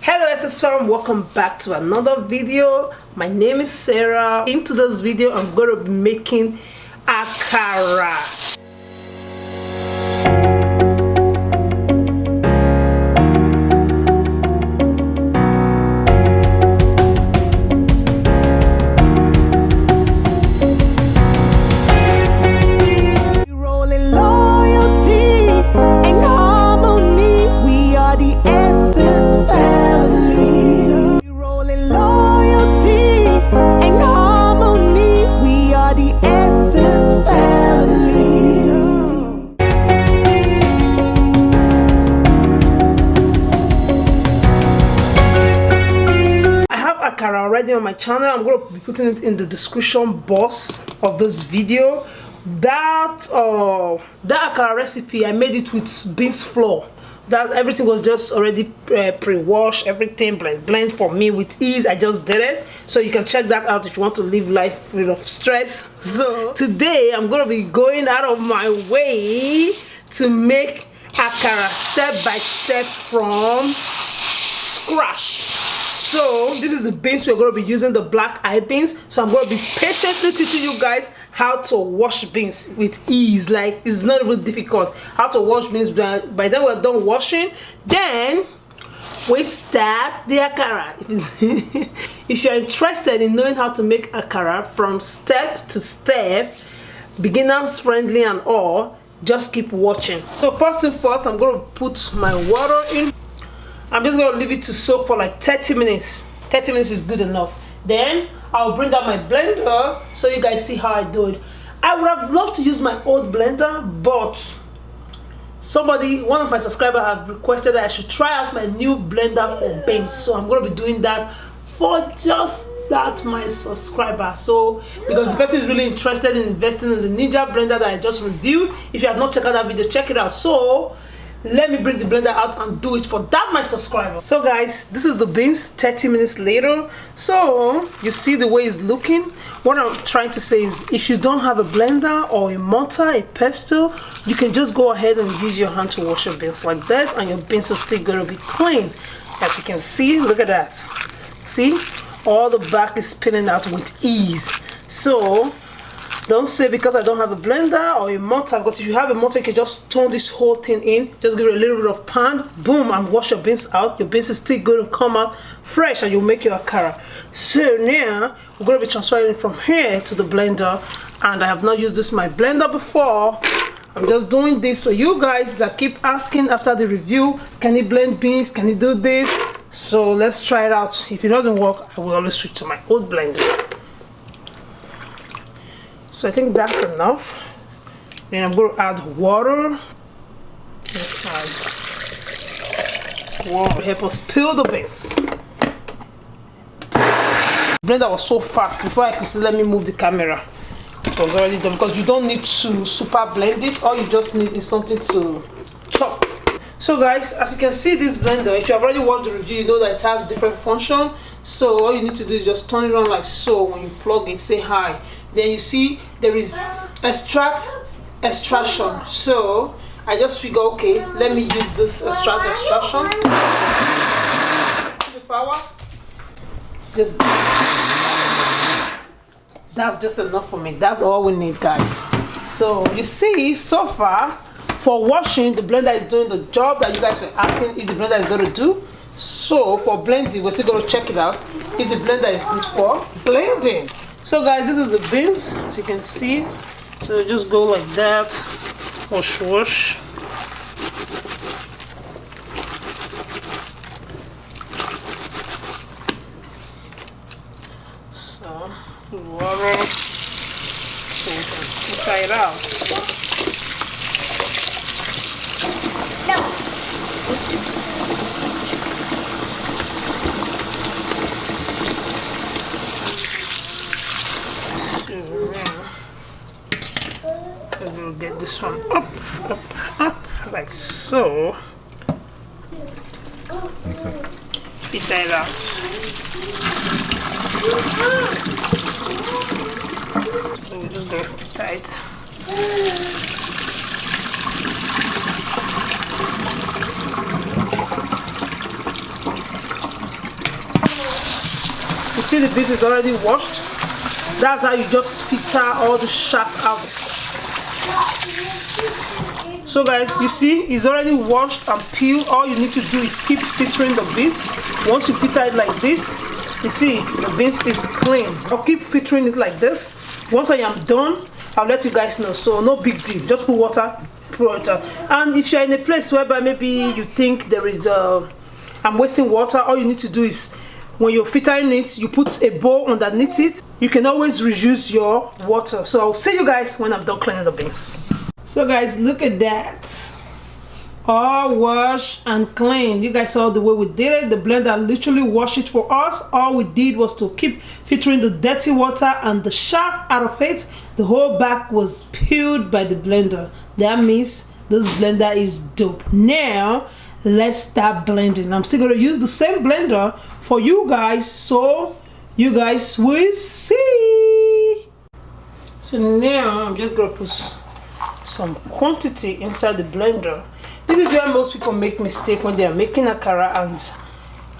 Hello SSFam, welcome back to another video. My name is Sarah. In today's video I'm going to be making akara. Already on my channel. I'm going to be putting it in the description box of this video. That akara recipe, I made it with beans flour. That everything was just already pre-washed, everything blend for me with ease. I just did it, so you can check that out if you want to live life free of stress. So today I'm going to be going out of my way to make akara step by step from scratch. So this is the beans we're going to be using, the black eye beans. So I'm going to be patiently teaching you guys how to wash beans with ease. Like, it's not even difficult how to wash beans. By the time we're done washing, then we start the akara. If you're interested in knowing how to make akara from step to step, beginners friendly and all, just keep watching. So first thing first, I'm going to put my water in. I'm just going to leave it to soak for like 30 minutes. 30 minutes is good enough. Then I'll bring out my blender so you guys see how I do it. I would have loved to use my old blender, but one of my subscribers have requested that I should try out my new blender for beans. So I'm going to be doing that for just that my subscriber. So because the person is really interested in investing in the Ninja blender that I just reviewed. If you have not checked out that video, check it out. So let me bring the blender out and do it for that my subscriber. So guys, this is the beans 30 minutes later. So you see the way it's looking. What I'm trying to say is, if you don't have a blender or a mortar, a pestle, you can just go ahead and use your hand to wash your beans like this, and your beans are still going to be clean. As you can see, look at that. See, all the back is peeling out with ease. So don't say because I don't have a blender or a mortar, because if you have a mortar, you can just turn this whole thing in, just give it a little bit of pan, boom, and wash your beans out. Your beans is still going to come out fresh and you'll make your akara. So now we're going to be transferring from here to the blender, and I have not used this my blender before. I'm just doing this for you guys that keep asking after the review, can it blend beans, can it do this? So let's try it out. If it doesn't work, I will always switch to my old blender. So I think that's enough. Then I'm going to add water. Let's add water to help us peel the beans. The blender was so fast. Before I could say, let me move the camera, it was already done, because you don't need to super blend it. All you just need is something to chop. So guys, as you can see, this blender, if you have already watched the review, you know that it has different function. So all you need to do is just turn it on like so. When you plug it, say hi. Then you see there is extraction. So I just figure, okay, let me use this extraction. See the power? That's just enough for me. That's all we need, guys. So you see, so far for washing, the blender is doing the job that you guys were asking if the blender is going to do. So for blending, we're still going to check it out if the blender is good for blending. So guys, this is the beans, as you can see. So just go like that, wash. So water, so we can try it out. We'll get this one up, like so. Fit that out. So we're just gonna fit tight. see the beans is already washed. That's how you just filter all the chaff out. So guys, you see it's already washed and peeled. All you need to do is keep filtering the beans. Once you filter it like this, you see the beans is clean. I'll keep filtering it like this. Once I am done, I'll let you guys know. So no big deal, just put water, and if you're in a place whereby maybe you think there is I'm wasting water, all you need to do is when you're filtering it, you put a bowl underneath it. You can always reuse your water. So I'll see you guys when I'm done cleaning the beans. So guys, look at that, all washed and clean. You guys saw the way we did it. The blender literally washed it for us. All we did was to keep filtering the dirty water and the chaff out of it. The whole back was peeled by the blender. That means this blender is dope. Now let's start blending. I'm still going to use the same blender for you guys, so you guys will see. So now I'm just going to put some quantity inside the blender. This is where most people make mistake when they are making akara,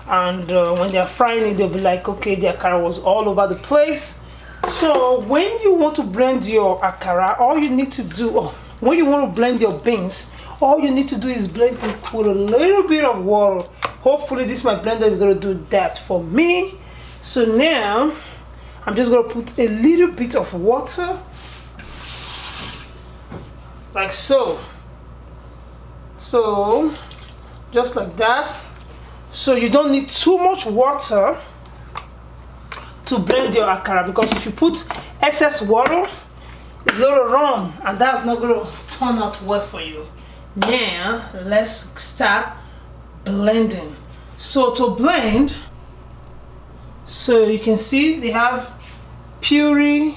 and when they are frying it, they'll be like, okay, the akara was all over the place. So when you want to blend your akara, all you need to do, when you want to blend your beans, all you need to do is blend it with a little bit of water. Hopefully this my blender is going to do that for me. So now I'm just going to put a little bit of water like so. So just like that. So you don't need too much water to blend your akara, because if you put excess water, it's going to run and that's not going to turn out well for you. Now let's start blending. So to blend, so you can see they have puree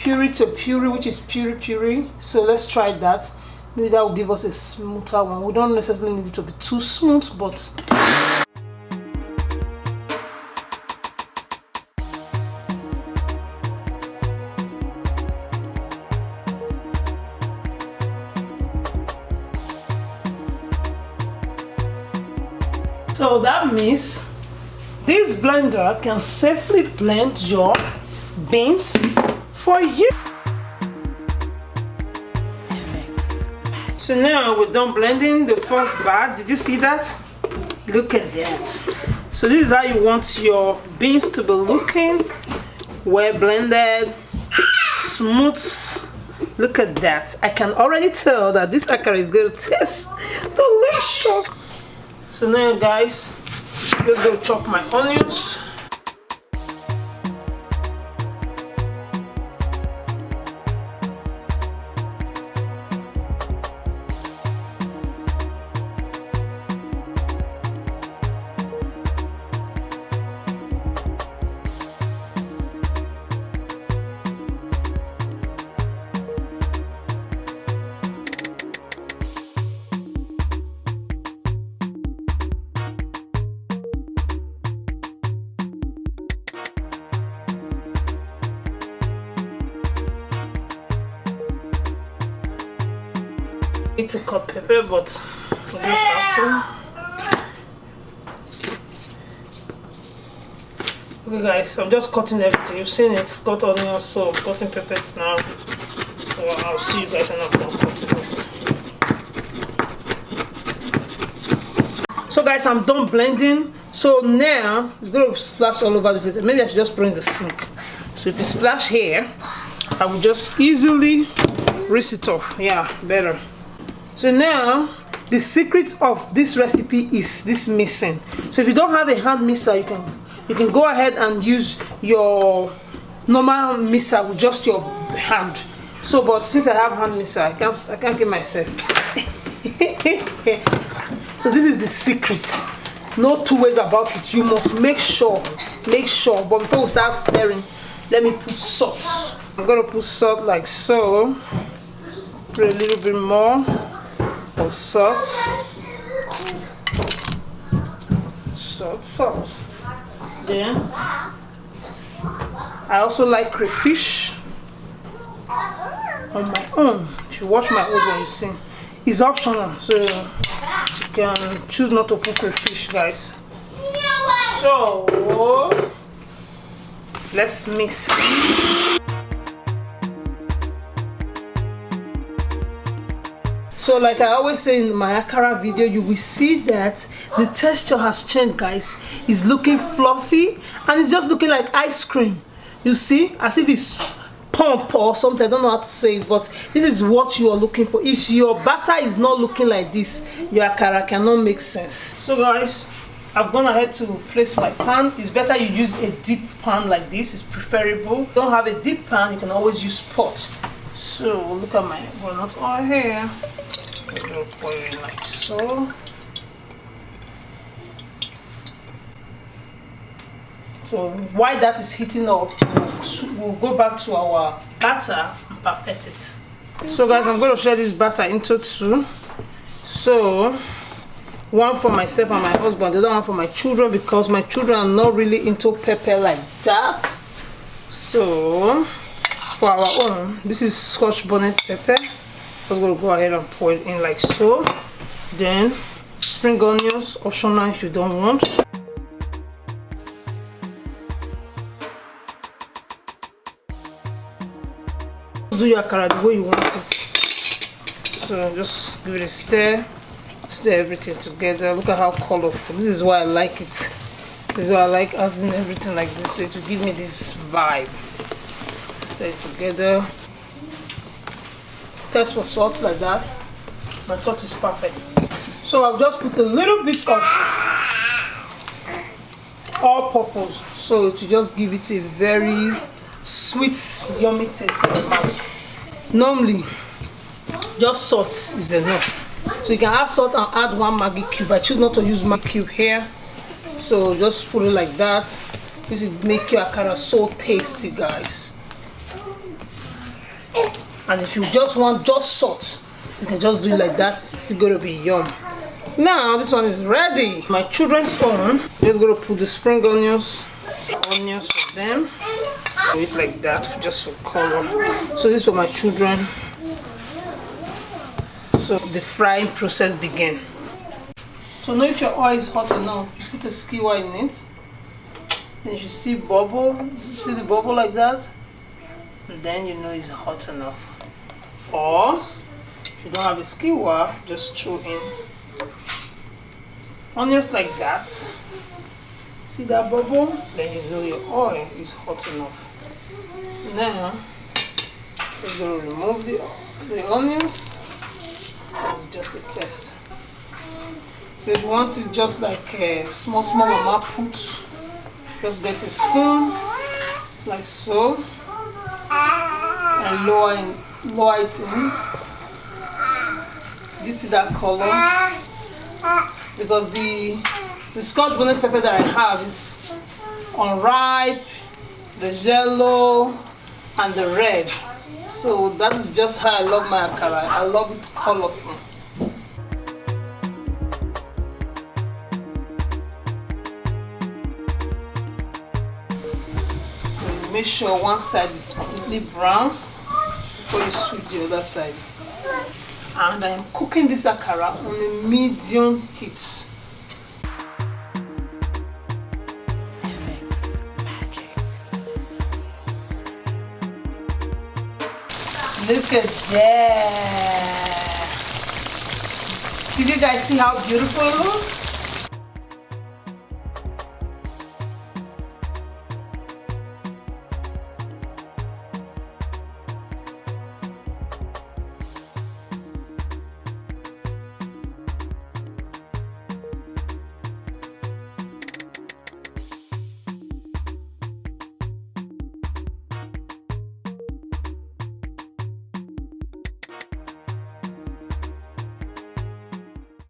to puree, which is puree. So let's try that. Maybe that will give us a smoother one. We don't necessarily need it to be too smooth, but so that means this blender can safely blend your beans for you. So now we're done blending the first batch. Did you see that? Look at that. So this is how you want your beans to be looking. Well blended, smooth. Look at that. I can already tell that this akara is going to taste delicious. So now guys, let's go chop my onions. Need to cut pepper, but I just have to. Okay guys, I'm just cutting everything. You've seen it. Cut onions, so I'm cutting peppers now. So I'll see you guys when I'm done cutting it. So guys, I'm done blending. So now it's going to splash all over the place. Maybe I should just put in the sink. So if you splash here, I will just easily rinse it off. Yeah, better. So now the secret of this recipe is this mixing. So if you don't have a hand mixer, you can go ahead and use your normal mixer with just your hand. So but since I have hand mixer, I can't get myself. So this is the secret. No two ways about it. You must make sure. But before we start stirring, let me put salt. I'm gonna put salt like so. Put a little bit more of salt. Salt. Then I also like crayfish on my own. If you watch my own, you see it's optional, so you can choose not to put crayfish, guys. So Let's mix. So like I always say in my akara video, you will see that the texture has changed, guys. It's looking fluffy and it's just looking like ice cream. You see, as if it's pump or something. I don't know how to say it, but this is what you are looking for. If your batter is not looking like this, your akara cannot make sense. So guys, I've gone ahead to place my pan. It's better you use a deep pan like this. It's preferable. Don't have a deep pan, you can always use pot. So look at my walnut oil here. Pour it like so. So while that is heating up, we'll go back to our batter and perfect it. So guys, I'm going to share this batter into two. So one for myself and my husband, the other one for my children, because my children are not really into pepper like that. So for our own, this is Scotch bonnet pepper. I'm going to go ahead and pour it in like so. Then spring onions, optional if you don't want. Do your akara the way you want it. So just give it a stir everything together. Look at how colorful. This is why I like it. This is why I like adding everything like this, so it will give me this vibe. Stir it together. Test for salt like that. My salt is perfect. So I've just put a little bit of all-purpose, so to just give it a very sweet, yummy taste in the mouth. Normally, just salt is enough. So you can add salt and add one Maggi cube. I choose not to use Maggi cube here. So just put it like that. This will make your akara so tasty, guys. And if you just want just salt, you can just do it like that. It's going to be yum. Now this one is ready. My children's own. Just going to put the spring onions for them. Do it like that, just for color. So this is for my children. So the frying process begin. So know if your oil is hot enough, you put a skewer in it. Then you see bubble, you see the bubble like that, and then you know it's hot enough. Or if you don't have a skewer, just throw in onions like that. See that bubble? Then you know your oil is hot enough. Now we're going to remove the onions. That's just a test. So if you want it just like a small mama put, just get a spoon like so and lower it in. You see that color? Because the Scotch bonnet pepper that I have is unripe, the yellow, and the red. So that is just how I love my akara. I love it colorful. So make sure one side is completely brown before you switch the other side. And I am cooking this akara on a medium heat. Look at that. Did you guys see how beautiful it looks?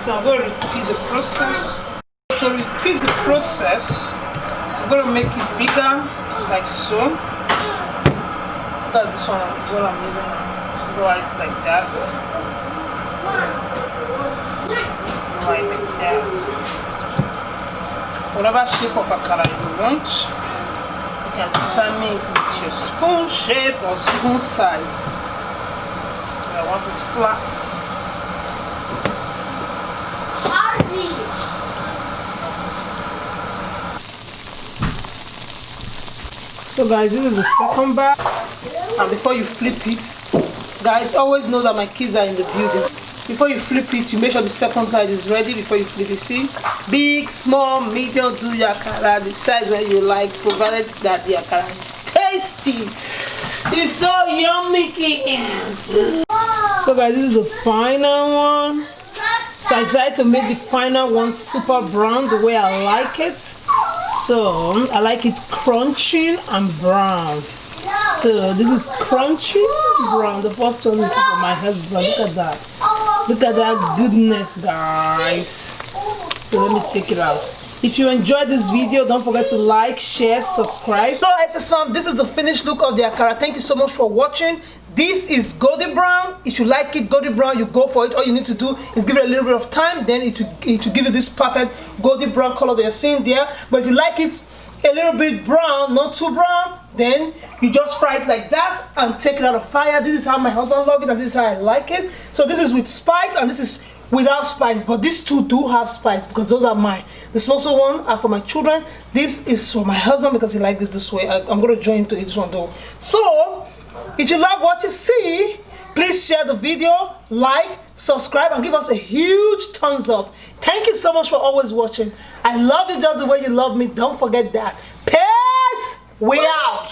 So I'm going to repeat the process. To repeat the process, I'm going to make it bigger, like so. Look at this one, is what I'm using. Just go it like that. Like that. Whatever shape of akara you want, you can determine it with your spoon shape or spoon size. So I want it flat. So guys, this is the second bag, and before you flip it, guys, always know that my kids are in the building. Before you flip it, you make sure the second side is ready before you flip it. See, big, small, medium, do your akara the size where you like, provided that the akara is tasty. It's so yummy. So guys, this is the final one. So I decided to make the final one super brown the way I like it. So I like it crunchy and brown. So this is crunchy brown. The first one is for my husband. Look at that. Look at that goodness, guys. So let me take it out. If you enjoyed this video, don't forget to like, share, subscribe. So SS fam, this is the finished look of the akara. Thank you so much for watching. This is golden brown. If you like it golden brown, you go for it. All you need to do is give it a little bit of time, then it will give you this perfect golden brown color that you're seeing there. But if you like it a little bit brown, not too brown, then you just fry it like that and take it out of fire. This is how my husband loves it, and this is how I like it. So this is with spice, and this is without spice, but these two do have spice because those are mine. The smaller one are for my children. This is for my husband because he likes it this way. I'm going to join him to eat this one though. So if you love what you see, please share the video, like, subscribe, and give us a huge thumbs up. Thank you so much for always watching. I love you just the way you love me. Don't forget that. Peace. We out.